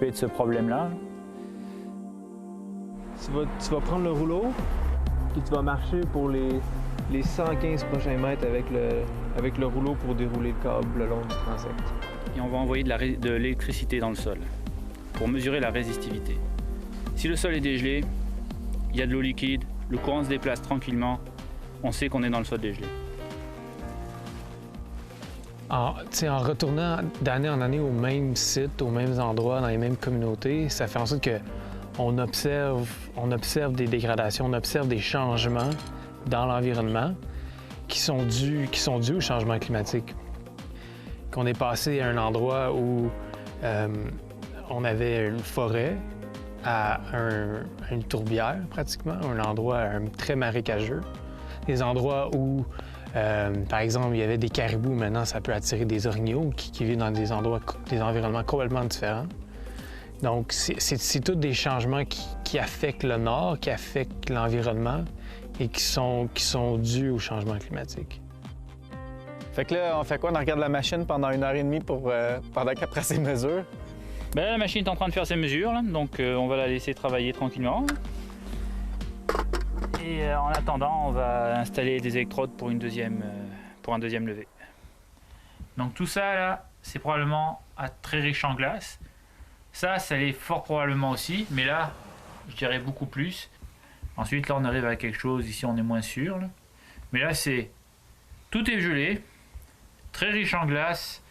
de ce problème-là. Tu vas prendre le rouleau, puis tu vas marcher pour les 115 prochains mètres avec le rouleau pour dérouler le câble le long du transept. Et on va envoyer de l'électricité dans le sol pour mesurer la résistivité. Si le sol est dégelé, il y a de l'eau liquide, le courant se déplace tranquillement, on sait qu'on est dans le sol dégelé. En retournant d'année en année au même site, aux mêmes endroits, dans les mêmes communautés, ça fait en sorte qu'on observe des dégradations, on observe des changements dans l'environnement qui sont dus au changement climatique. Qu'on est passé à un endroit où on avait une forêt à une tourbière pratiquement, un endroit très marécageux. Des endroits où, par exemple, il y avait des caribous, maintenant ça peut attirer des orignaux qui vivent dans des environnements complètement différents. Donc c'est tous des changements qui affectent le nord, qui affectent l'environnement et qui sont dus au changement climatique. Fait que là, on fait quoi? On regarde la machine pendant 1h30 pendant qu'elle prend ses mesures? Ben là, la machine est en train de faire ses mesures, là, donc on va la laisser travailler tranquillement. Et en attendant, on va installer des électrodes pour un deuxième levé. Donc tout ça, là, c'est probablement très riche en glace. Ça l'est fort probablement aussi, mais là, je dirais beaucoup plus. Ensuite, là, on arrive à quelque chose, ici, on est moins sûr. Là. Mais là, tout est gelé, très riche en glace.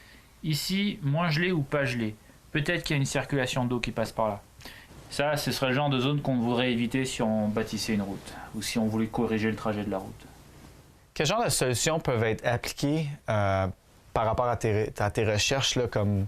Ici, moins gelé ou pas gelé. Peut-être qu'il y a une circulation d'eau qui passe par là. Ça, ce serait le genre de zone qu'on voudrait éviter si on bâtissait une route ou si on voulait corriger le trajet de la route. Quel genre de solutions peuvent être appliquées par rapport à tes recherches, là, comme